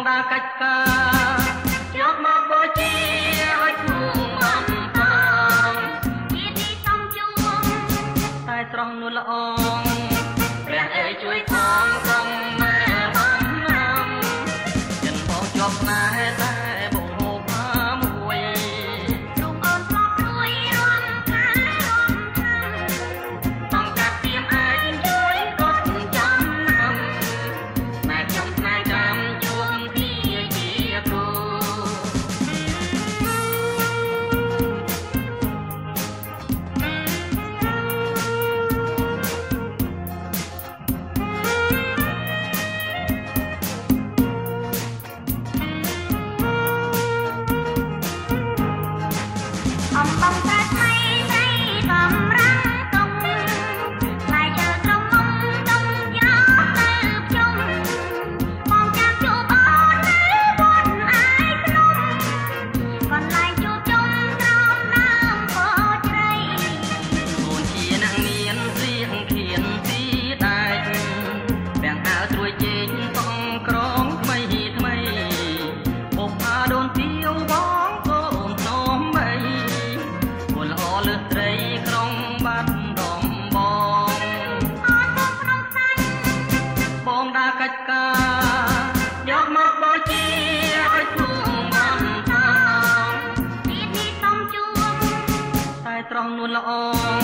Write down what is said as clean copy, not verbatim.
ដើរកាច់ការយកមកបូជាឲ្យគូអំផងជាទីសំជួងតែស្រស់នួនល្អងព្រះអើយជួយផងកុំមែបងណាំចិនបងជាប់ស្នេហ៍តែបងហូបផាមួយលោកអូនធ្លាប់ជួយរំខានរំខានបងកាត់ទៀមឯងជួយកត់ចំណាំម៉ែខ្ញុំស្នេហ៍ចាំជួងពីជាគ្រូអំបងតែថ្មីស្រីកំរាំងតុងផ្លែឈើត្រង់មុំតុងយកទៅភ្ជុំបងចាំជួបអូននៅវត្តអាយភ្នំកន្លែងជួបជុំក្រោមដើមពោធិ៍ជ្រៃអូនជាអ្នកមានស្រៀងខៀនទីដែកទាំងអើត្រួយជែងបងក្រងថ្មីថ្មីបុប្ផាដូនទាវបងកូនស្នំបីល្អលើស្រីក្រុងបាត់ដំបងអូនបងក្នុងសាច់បងដើរកាច់ការយកមកបូជាឲ្យគូអំផងទីសំជួងតែត្រង់នួនល្អង